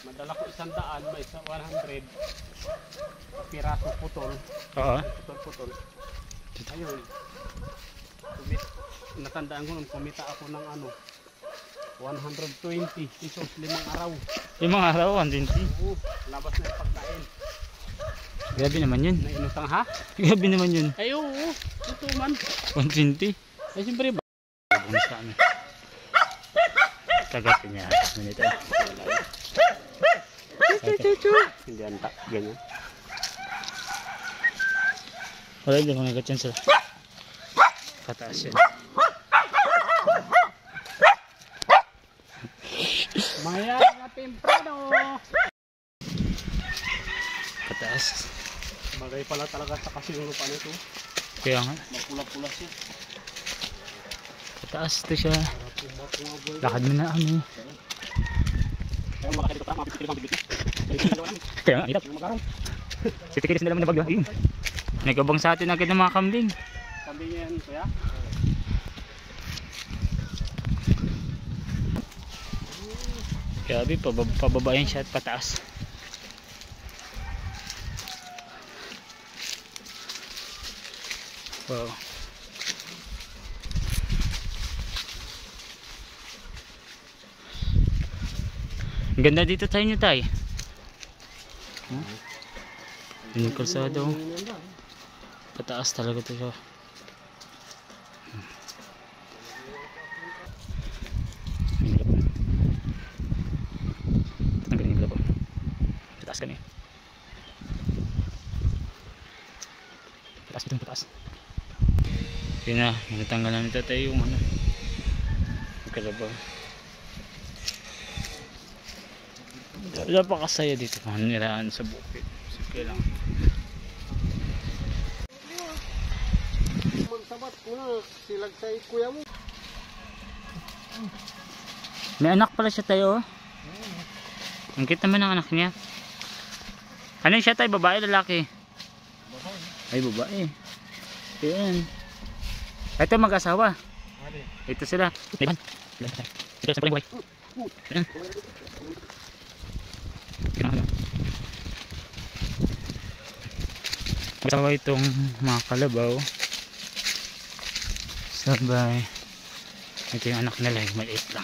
Madala ko 100, may 100 piraso putol. Oo. Putol. Ayun. Natandaan ko nung kumita ako ng 120 pesos 5 araw. 5 araw, 120. Oo, labas na yung pagkain. Grabe naman yun. Nainutang ha? Grabe naman yun. Ay oo, ito man. 120. Ay siyempre ba? Bumis kami. Kagatin niya. Minute. Hindi anta, ganyan. Wala din mga gatyan sila. Pataas yan. Maya nga temprano. Pataas. Bagay pala talaga sa kasing lupa nito. Kaya nga. Magpula-pula siya. Pataas ito siya. Lakad mo na kami. Kaya nga, hirap. Sitikilis na lang na bagyo. Nagabang sa atin agad ng mga kambing. Kambing yan, kuya? Grabe, pababa yan siya at pataas. Wow. Ang ganda dito tayo nyo tayo. Yung kalsado. Pataas talaga ito siya. Tanggalin yung labo. Pataas ka na eh. Pataas dito, pataas. Yun na, natanggal na nito tayo yung kalabaw. Napakasaya dito, niraan sa bukid. Sige lang. Magsabat ko na, silag sa kuya mo. May anak pala siya tayo. Ang cute naman ng anak niya. Ano siya tayo, babae lalaki? Babae. Ay, babae. Ayan. Ito mag-asawa. Ito sila. Ilan? Ito sa paling buhay. Ayan. Mag-asawa itong mga kalabaw. Sabay. Ito yung anak nila, maliit lang.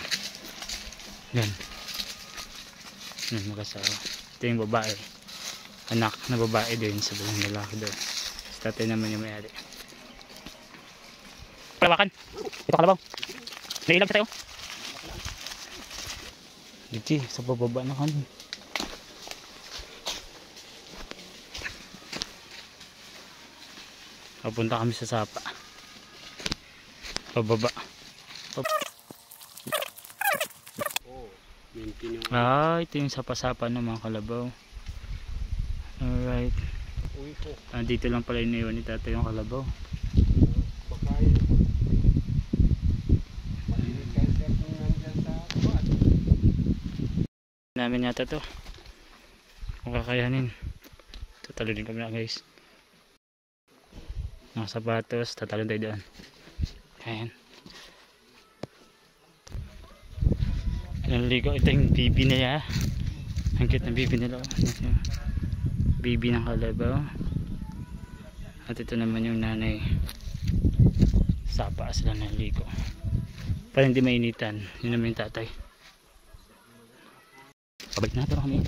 Yan. Yan mag-asawa. Ito yung babae. Anak na babae din sa buong lalaki doon. Sa tatay naman yung may-ari. Palawakan. Ito kalabaw. Nailag ka tayo. Dito sa bababa na kami. Papunta kami sa sapa. Pababa. Ito yung sapa-sapa ng mga kalabaw. Alright. Dito lang pala iniwan ni tatay yung kalabaw. Namin yata to. Kung kakayanin. Tatalo din kami na guys. Nakasapatos, tatalon tayo doon. Ayan. Naligo, ito yung bibi nila. Ang cute ng bibi nila. Bibi ng kalabaw. At ito naman yung nanay. Sapa sila naligo. Para hindi mainitan. Yun naman yung tatay. Pabalik na pero kami.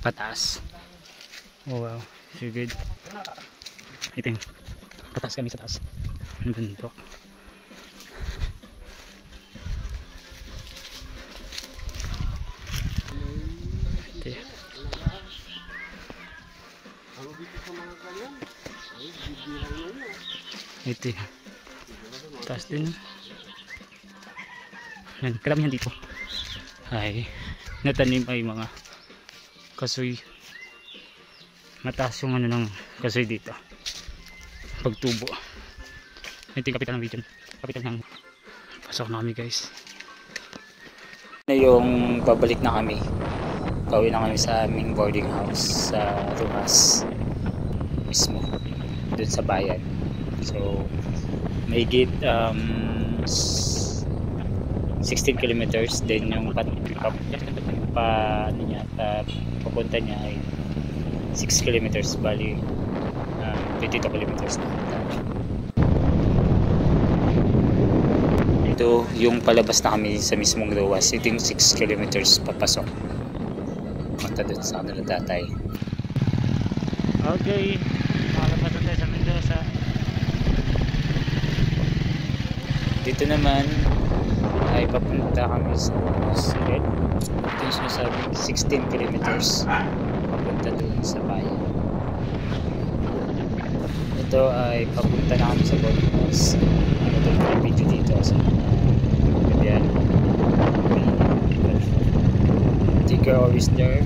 Pataas. Oh wow. So good. Ito yung pataas kami sa taas. Ang bundok. Ito yung taas din. Yan, karamihan dito ay natanim ay mga kasoy. Mataas yung ng kasoy dito pagtubo. Ito yung kapital ng region, kapital ng pasok na kami guys. Na yung babalik na kami, pauwi na kami sa aming boarding house sa Rojas mismo dun sa bayan. So mahigit 16 kilometers din yung ano niya, papunta niya ay 6 kilometers, bali 22 kilometers na. Ito yung palabas na kami sa mismong Roas. Ito yung 6 kilometers papasok punta doon sa kanila tatay. Okay, makalabas na tayo sa Mendoza. Dito naman ay papunta kami sa Red. Ito yung sinasabi 16 kilometers papunta doon sa bayan. Ito ay papunta na kami sa Bonifaz. Ano doon may video dito sa Gabian. Tigger always there.